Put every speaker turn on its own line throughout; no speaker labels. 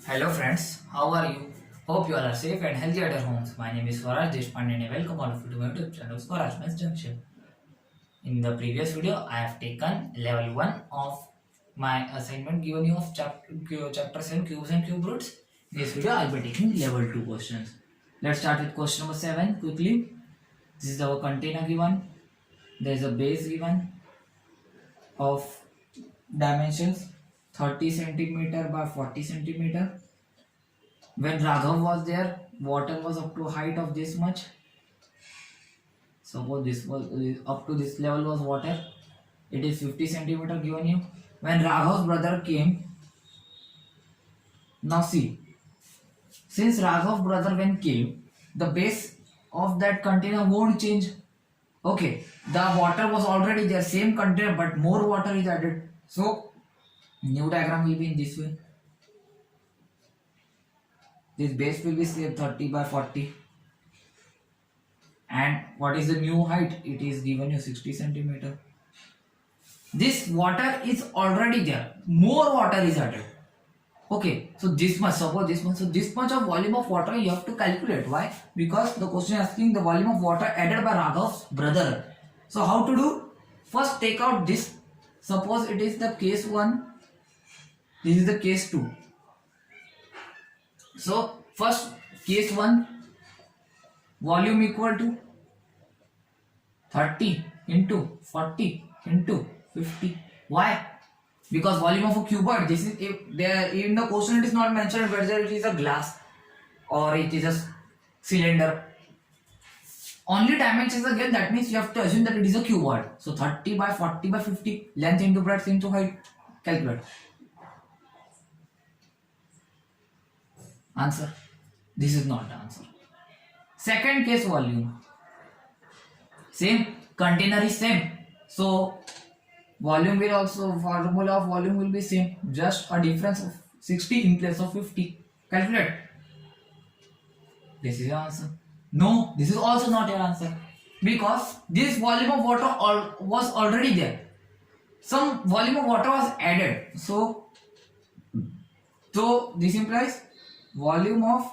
Hello friends, how are you? Hope you all are safe and healthy at your homes. My name is Swaraj Deshpande and I welcome all of you to my YouTube channel Swaraj Maths Junction. In the previous video, I have taken level 1 of my assignment given you of chapter 7 cubes and cube roots. In this video, I will be taking level 2 questions. Let's start with question number 7 quickly. This is our container given. There is a base given of dimensions 30 centimeter by 40 centimeter. When Raghav was there, water was up to height of this much. Suppose this was up to this level was water. It is 50 centimeter given you. When Raghav's brother came, now see, since Raghav's brother when came, the base of that container won't change. Okay, the water was already there, same container, but more water is added. So new diagram will be in this way. This base will be say 30 by 40. And what is the new height? It is given you 60 centimeter. This water is already there. More water is added. Okay, so this much, suppose this much. So this much of volume of water you have to calculate. Why? Because the question is asking the volume of water added by Raghav's brother. So how to do? First take out this. Suppose it is the case 1. This is the case 2. So first case 1, volume equal to 30 into 40 into 50. Why? Because volume of a cuboid. This is if there in the question it is not mentioned whether it is a glass or it is a cylinder. Only dimensions are given. That means you have to assume that it is a cuboid. So 30 by 40 by 50. Length into breadth into height. Calculate. Answer. This is not the answer. Second case volume. Same. Container is same. So volume will also, formula of volume will be same. Just a difference of 60 in place of 50. Calculate. This is your answer. No, this is also not your answer. Because this volume of water was already there. Some volume of water was added. So this implies volume of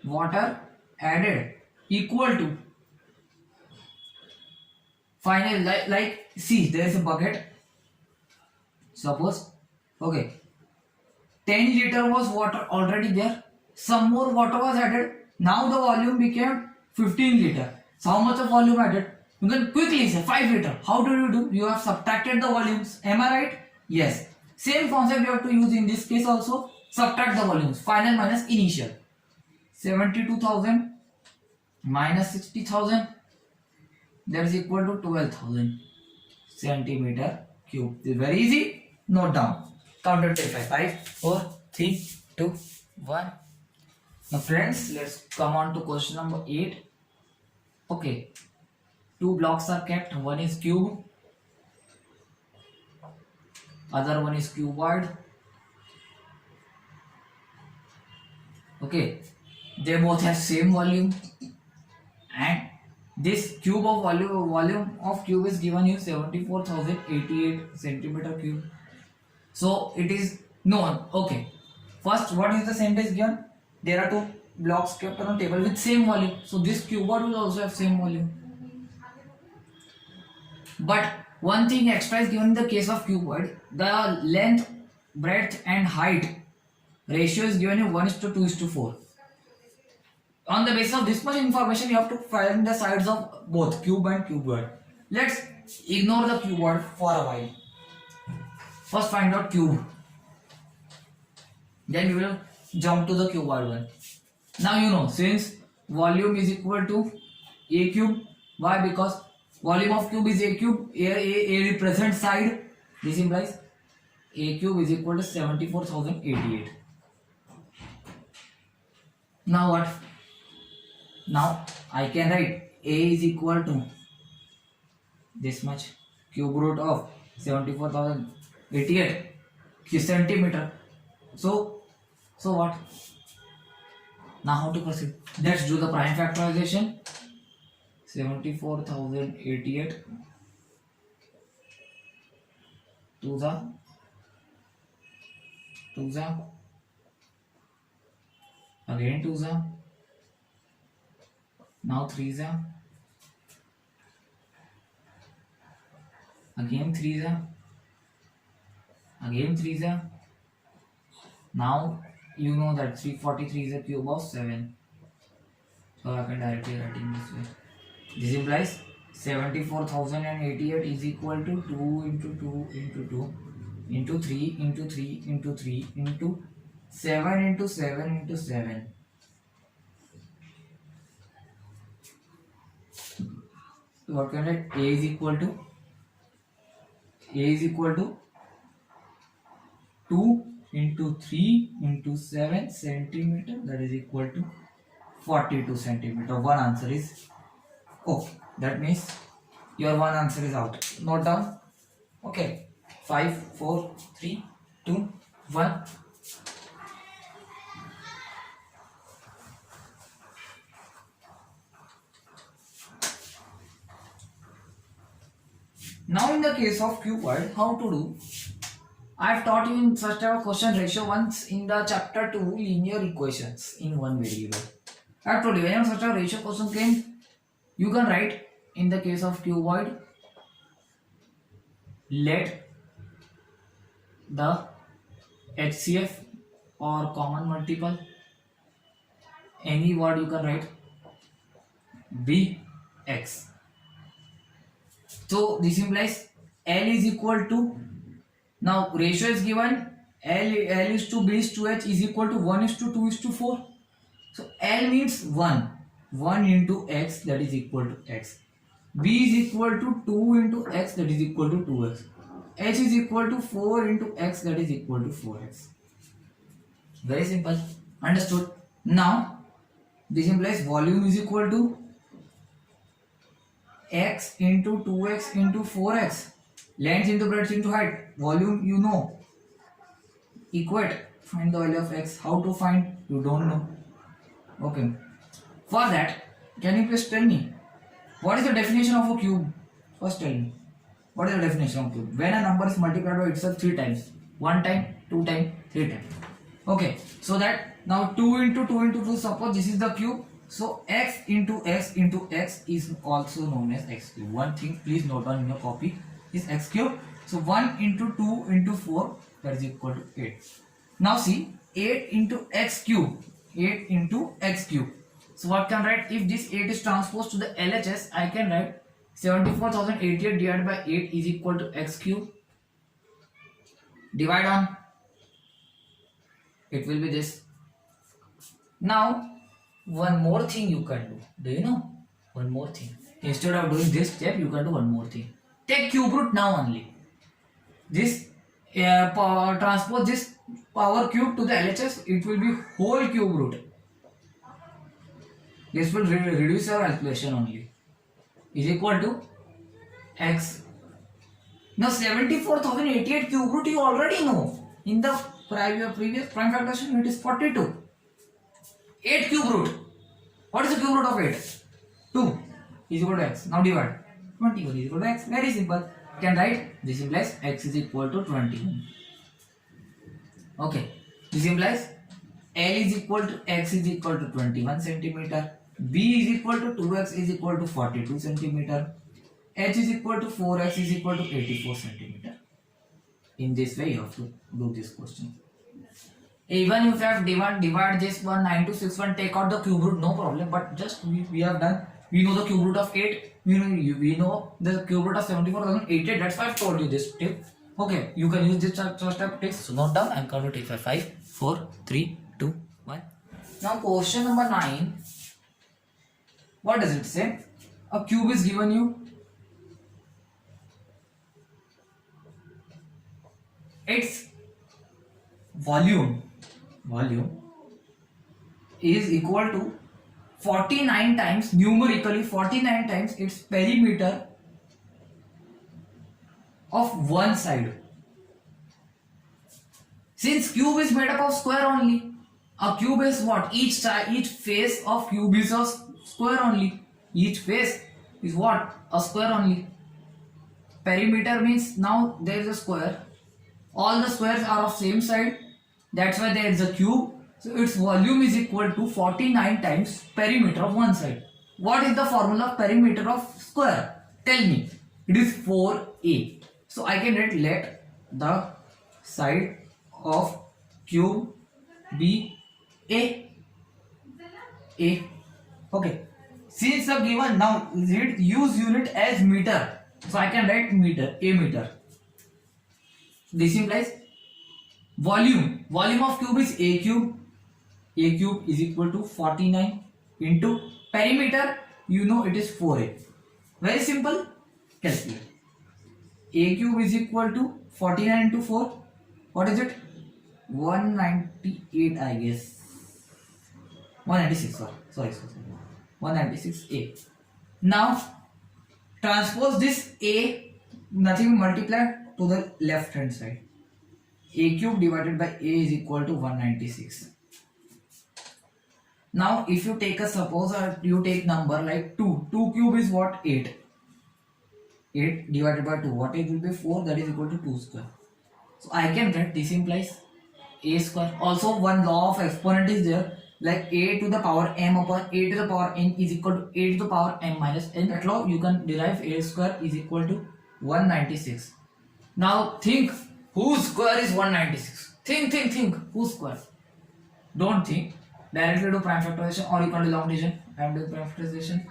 water added equal to final like see there is a bucket. Suppose okay 10 liter was water already there. Some more water was added. Now the volume became 15 liter. So how much of volume added? You can quickly say 5 liter. How do you do? You have subtracted the volumes. Am I right? Yes. Same concept you have to use in this case also. Subtract the volumes. Final minus initial. 72,000 minus 60,000. That is equal to 12,000 centimeter cube. It's very easy. Note down. Count it. 5, 4, 3, 2, 1. Now friends, let's come on to question number 8. Okay. 2 blocks are kept. One is cube. Other one is cuboid. Okay. They both have same volume. And this cube of volume of cube is given you 74,088 centimeter cube. So it is known. Okay. First, what is the sentence given? There are 2 blocks kept on a table with same volume. So this cuboid will also have same volume. But one thing extra is given in the case of cuboid. The length, breadth and height ratio is given you 1:2:4. On the basis of this much information, you have to find the sides of both cube and cuboid. Let's ignore the cuboid for a while. First find out cube. Then we will jump to the cuboid one. Now you know, since volume is equal to a cube. Why? Because volume of cube is a cube. A represents side. This implies a cube is equal to 74,088. Now what? Now I can write A is equal to this much cube root of 74,088 centimeter. So what? Now how to proceed? Let's do the prime factorization. 74,088 to the again 2s are, now 3s are, again 3s are, again 3s are. Now you know that 343 is a cube of 7. So I can directly write in this way. This implies 74,088 is equal to 2 into 2 into 2 into 3 into 3 into 3 into 7 into 7 into 7. So what can I write? A is equal to 2 into 3 into 7 centimeter, that is equal to 42 centimeter. One answer is okay. That means your one answer is out. Note down. Okay. 5, 4, 3, 2, 1. Now in the case of cuboid, how to do? I have taught you in such type of question ratio once in the chapter 2 linear equations in one variable. I have told you whenever such a ratio question came, you can write in the case of cuboid, let the HCF or common multiple, any word you can write, be x. So this implies L is equal to, now ratio is given, L is to B is to H is equal to 1 is to 2 is to 4. So L means 1. 1 into x, that is equal to x. B is equal to 2 into x, that is equal to 2x. H is equal to 4 into x, that is equal to 4x. Very simple. Understood? Now this implies volume is equal to x into 2x into 4x. Length into breadth into height. Volume you know. Equate. Find the value of x. How to find? You don't know. Okay. For that, can you please tell me what is the definition of a cube? First tell me. What is the definition of cube? When a number is multiplied by itself 3 times. 1 time, 2 times, 3 times. Okay. So that now 2 into 2 into 2, suppose this is the cube. So x into x into x is also known as x cube. One thing please note down in your copy is x cube. So 1 into 2 into 4, that is equal to 8. Now see 8 into x cube. 8 into x cube. So what can I write? If this 8 is transposed to the LHS, I can write 74,088 divided by 8 is equal to x cube. Divide on. It will be this. Now one more thing you can do. Do you know? One more thing. Instead of doing this step, you can do one more thing. Take cube root now only. This transpose this power cube to the LHS, it will be whole cube root. This will reduce your calculation only. Is equal to x. Now 74,088 cube root you already know. In the previous prime factorization it is 42. 8 cube root. What is the cube root of 8? 2 is equal to x. Now divide. 21 is equal to x. Very simple. You can write this implies x is equal to 21. Okay. This implies L is equal to x is equal to 21 centimeter. B is equal to 2x is equal to 42 centimeter. H is equal to 4x is equal to 84 centimeter. In this way you have to do this question. Even if you have divide this one 9261, take out the cube root, no problem. But just we have done. We know the cube root of 8. We know the cube root of 74,088. That's why I've told you this tip. Okay, you can use this first step tips. So note down. I'm going to take 5, 4, 3, 2, 1. Now question number 9. What does it say? A cube is given you. Its volume is equal to 49 times, numerically 49 times its perimeter of one side. Since cube is made up of square only, a cube is what? Each face of cube is a square only. Each face is what? A square only. Perimeter means now there is a square. All the squares are of same side. That's why there is a cube. So its volume is equal to 49 times perimeter of one side. What is the formula of perimeter of square? Tell me. It is 4a. So I can write let the side of cube be a. Okay. Since the given, now use unit as meter. So I can write meter, a meter. This implies volume. Volume of cube is a cube. A cube is equal to 49 into perimeter. You know it is 4a. Very simple. Calculate. A cube is equal to 49 into 4. What is it? 198, I guess. 196. Sorry. 196a. Now transpose this a, nothing multiply to the left hand side. A cube divided by a is equal to 196. Now if you take a suppose you take number like 2 cube is what? 8 divided by 2, what it will be? 4, that is equal to 2 square. So I can write this implies a square. Also one law of exponent is there, like a to the power m upon a to the power n is equal to a to the power m minus n. That law you can derive a square is equal to 196. Now think, whose square is 196? Think whose square? Don't think, directly do prime factorization, or you can do long division. I am doing prime factorization.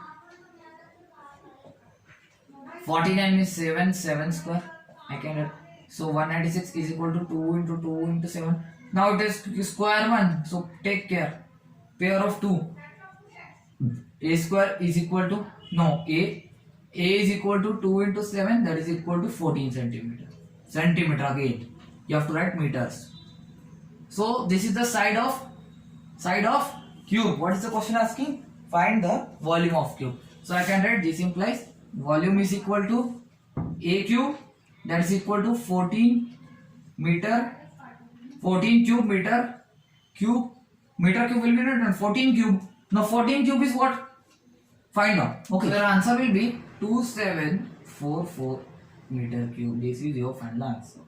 49 is 7 square. I can write. So 196 is equal to 2 into 2 into 7. Now it is square 1. So take care. Pair of 2. A square is equal to, no, A is equal to 2 into 7, that is equal to 14 centimeter. Centimeter again. You have to write meters. So this is the side of cube. What is the question asking? Find the volume of cube. So I can write this implies volume is equal to a cube, that is equal to 14 cube meter cube will be written 14 cube. Now 14 cube is what? Find out. Okay, the answer will be 2744 meter cube. This is your final answer.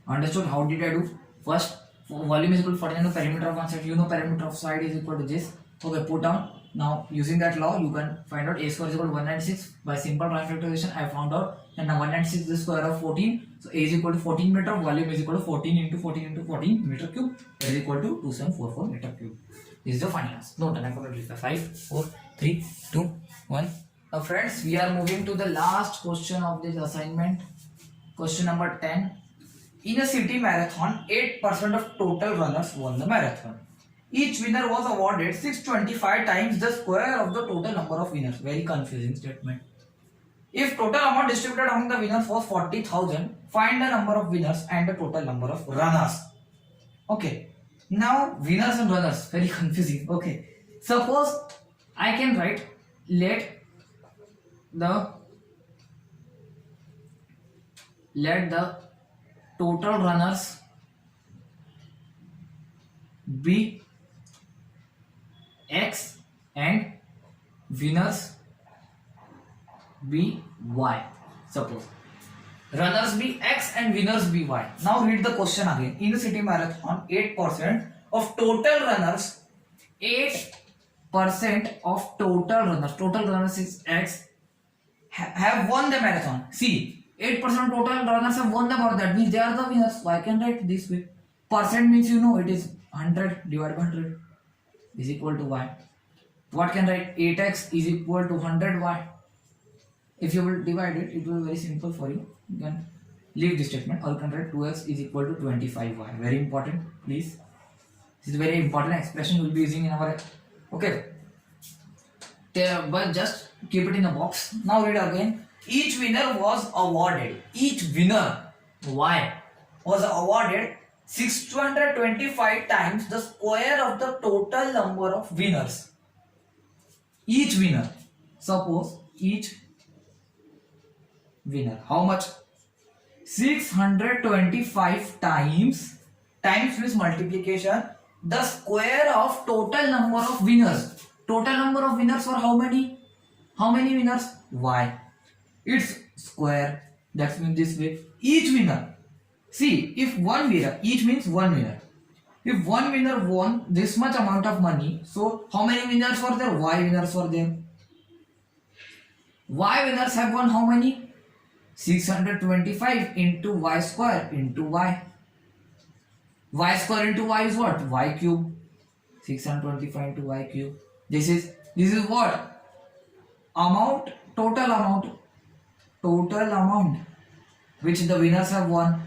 Understood? How did I do? First, volume is equal to 49 perimeter of one side. You know perimeter of side is equal to this. Okay, put down. Now using that law you can find out a square is equal to 196. By simple prime factorization I found out, and now 196 is the square of 14. So a is equal to 14 meter, volume is equal to 14 into 14 into 14 meter cube, that is equal to 2744 meter cube. This is the final answer. Note down accordingly. 5, 4, 3, 2, 1. Now friends, we are moving to the last question of this assignment. Question number 10. In a city marathon, 8% of total runners won the marathon. Each winner was awarded 625 times the square of the total number of winners. Very confusing statement. If total amount distributed among the winners was 40,000, find the number of winners and the total number of runners. Okay. Now winners and runners, very confusing. Okay. Suppose I can write let the total runners be X and winners be Y. Suppose runners be X and winners be Y. Now read the question again. In the city marathon, 8% of total runners, 8% of total runners is X, have won the marathon. See, 8% of total runners have won the marathon. That means they are the winners. So I can write this way. Percent means you know it is 100 divided by 100 is equal to Y. What can write? 8x is equal to 100y. If you will divide it, it will be very simple for you. You can leave this statement, or you can write 2x is equal to 25y. Very important, please. This is a very important expression we will be using in our. Okay. But just keep it in a box. Now read again. Each winner was awarded. Each winner, Y, was awarded 625 times the square of the total number of winners. Each winner. Suppose each winner. How much? 625 times means multiplication. The square of total number of winners. Total number of winners for how many? How many winners? Y. Its square. That means this way. Each winner. See, if one winner, each means one winner. If one winner won this much amount of money, so how many winners were there? Y winners were there. Y winners have won how many? 625 into y square into y. Y square into y is what? Y cube. 625 into y cube. This is what? Amount, total amount which the winners have won.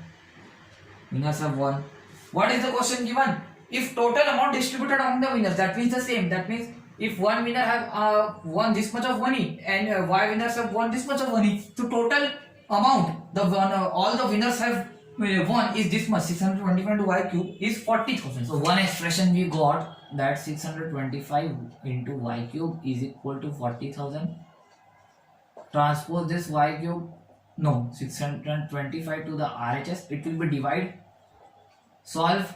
What is the question given? If total amount distributed among the winners, that means the same. That means if one winner have won this much of money and y winners have won this much of money, so total amount all the winners have won is this much. 625 into y cube is 40,000. So one expression we got that 625 into y cube is equal to 40,000. Transpose this y cube. No, 625 to the RHS. It will be divide. Solve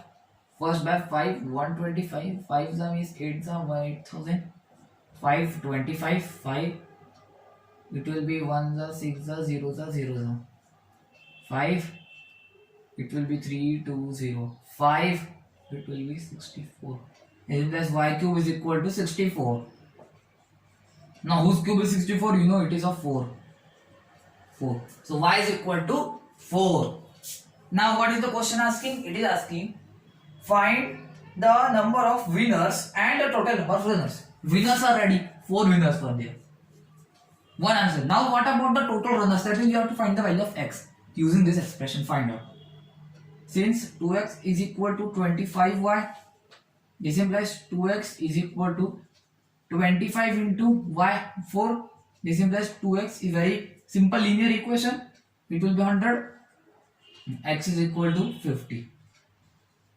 first by 5. 125. 5 sum is 8 sum 8,000. 525. 5. It will be 1 the 6 the 0 the 0 the 5. It will be 3 2 0. 5. It will be 64. L plus y cube is equal to 64. Now whose cube is 64? You know it is of 4. 4. So y is equal to 4. Now what is the question asking? It is asking find the number of winners and the total number of runners. Winners are ready. 4 winners were there. One answer. Now what about the total runners? That means you have to find the value of x using this expression find out. Since 2x is equal to 25y, this implies 2x is equal to 25 into y 4. This implies 2x is very simple linear equation. It will be 100. X is equal to 50.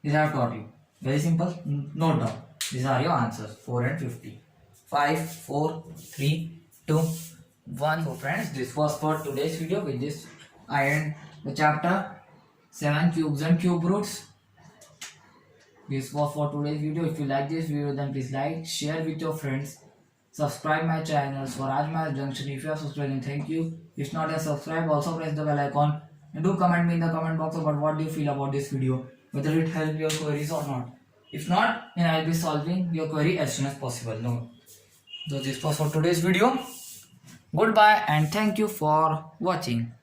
This I have taught you. Very simple. Note down. These are your answers. 4 and 50. 5, 4, 3, 2, 1. So friends, this was for today's video. With this I end the chapter 7 cubes and cube roots. This was for today's video. If you like this video, then please like, share with your friends. Subscribe my channel Swaraj Math Junction. If you are subscribing, thank you. If not yet subscribe, also press the bell icon. And do comment me in the comment box about what do you feel about this video, whether it helped your queries or not. If not, then I will be solving your query as soon as possible. No. So this was for today's video. Goodbye and thank you for watching.